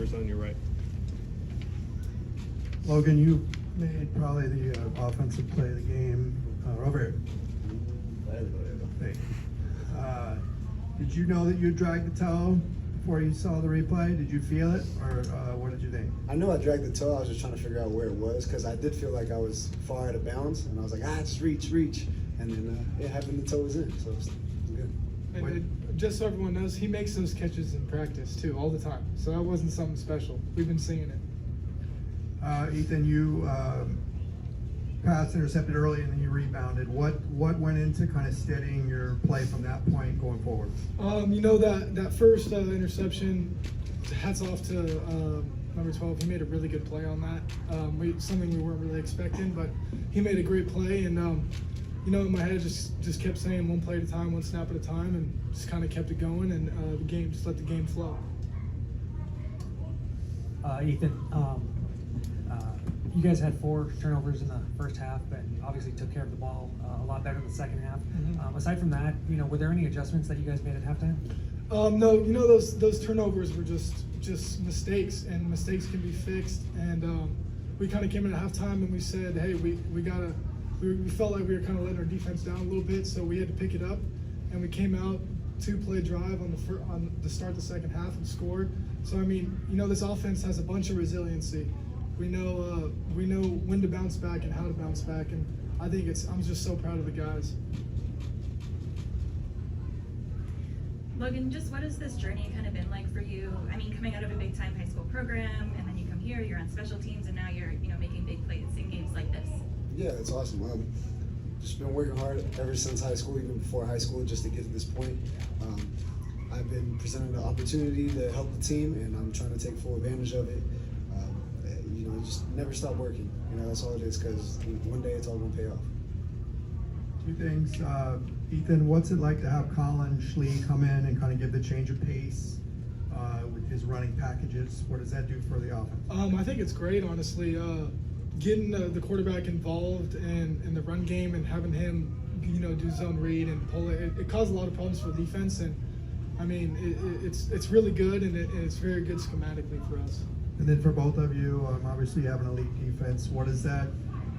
receivers on your right. Logan, you made probably the offensive play of the game. Over here. Hey. Did you know that you dragged the toe before you saw the replay? Did you feel it, or what did you think? I knew I dragged the toe. I was just trying to figure out where it was because I did feel like I was far out of bounds, and I was like, just reach. And then it happened, the toe was in, so it was good. And just so everyone knows, he makes those catches in practice too, all the time. So that wasn't something special. We've been seeing it. Ethan, you passed, intercepted early, and then you rebounded. What went into kind of steadying your play from that point going forward? That first interception, hats off to number 12. He made a really good play on that. Something we weren't really expecting, but he made a great play. And in my head, just kept saying one play at a time, one snap at a time, and just kind of kept it going. And just let the game flow. Ethan, you guys had 4 turnovers in the first half, but obviously took care of the ball a lot better in the second half. Mm-hmm. Aside from that, were there any adjustments that you guys made at halftime? No, those turnovers were just mistakes, and mistakes can be fixed. And we kind of came in at halftime and we said, hey, we felt like we were kind of letting our defense down a little bit, so we had to pick it up. And we came out 2-play drive on the start the second half and scored. So this offense has a bunch of resiliency. We know when to bounce back and how to bounce back, and I think I'm just so proud of the guys. Logan, just what has this journey kind of been like for you? Coming out of a big time high school program, and then you come here, you're on special teams, and now you're making big plays in games like this. Yeah, it's awesome. Just been working hard ever since high school, even before high school, just to get to this point. I've been presented an opportunity to help the team, and I'm trying to take full advantage of it. Just never stop working. That's all it is, because one day it's all going to pay off. 2 things. Ethan, what's it like to have Colin Schlee come in and kind of give the change of pace with his running packages? What does that do for the offense? I think it's great, honestly. Getting the quarterback involved in the run game and having him, do zone read and pull it caused a lot of problems for defense. And it's really good, and it's very good schematically for us. And then for both of you, obviously you have an elite defense. What does that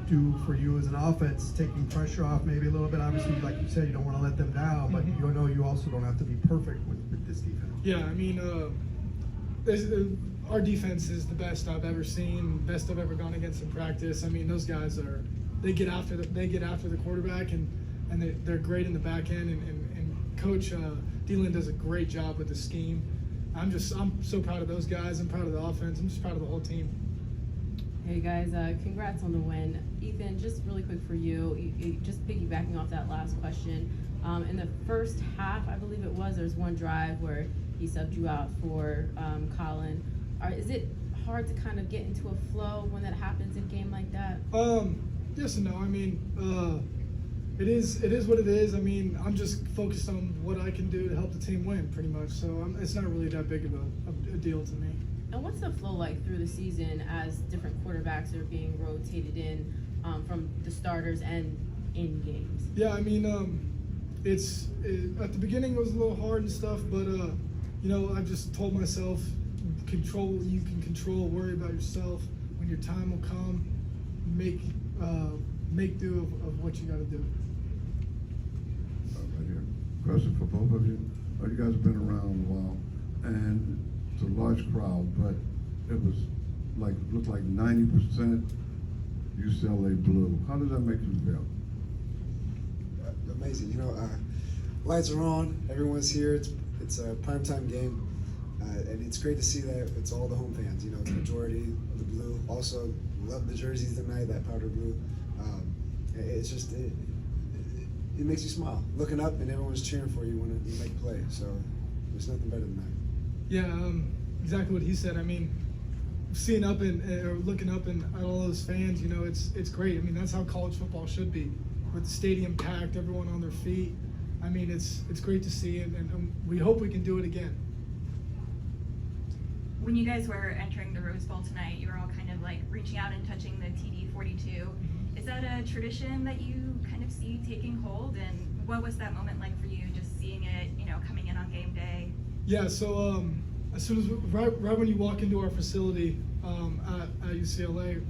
do for you as an offense, taking pressure off maybe a little bit? Obviously, like you said, you don't want to let them down, but you also don't have to be perfect with this defense. Yeah, our defense is the best I've ever seen, best I've ever gone against in practice. Those guys they get after the quarterback, and they're great in the back end, and Coach Deland does a great job with the scheme. I'm so proud of those guys. I'm proud of the offense. I'm just proud of the whole team. Hey guys, congrats on the win. Ethan, just really quick for you, just piggybacking off that last question. In the first half, I believe it was, there's one drive where he subbed you out for Colin. Is it hard to kind of get into a flow when that happens in a game like that? Yes and no. It is what it is. I'm just focused on what I can do to help the team win, pretty much. So it's not really that big of a deal to me. And what's the flow like through the season as different quarterbacks are being rotated in from the starters and in games? Yeah, at the beginning it was a little hard and stuff, but I just told myself, you can control, worry about yourself. When your time will come, make do of what you got to do. Right here. Question for both of you. You guys have been around a while, and it's a large crowd, but it was looked like 90% UCLA blue. How does that make you feel? Amazing. Lights are on. Everyone's here. It's a primetime game, and it's great to see that it's all the home fans. The majority of the blue. Also, love the jerseys tonight. That powder blue. It's just it makes you smile. Looking up and everyone's cheering for you when you make a play. So there's nothing better than that. Yeah, exactly what he said. Seeing up or looking up and at all those fans, it's great. That's how college football should be, with the stadium packed, everyone on their feet. It's great to see, and we hope we can do it again. When you guys were entering the Rose Bowl tonight, you were all kind of like reaching out and touching the TD 42. Is that a tradition that you kind of see taking hold? And what was that moment like for you, just seeing it, coming in on game day? Yeah, so as soon as right when you walk into our facility at UCLA,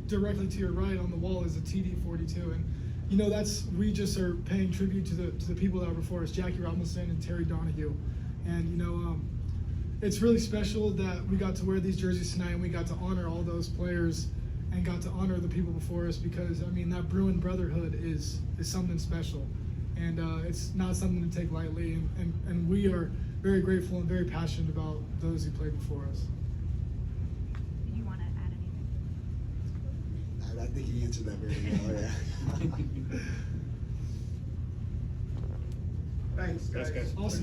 directly to your right on the wall is a TD 42, and you know we just are paying tribute to the people that were before us, Jackie Robinson and Terry Donahue, and you know it's really special that we got to wear these jerseys tonight and we got to honor all those players and got to honor the people before us, because I mean that Bruin brotherhood is something special, and it's not something to take lightly, and we are very grateful and very passionate about those who played before us. Do you want to add anything? I think he answered that very well. Yeah. Thanks, guys. Awesome.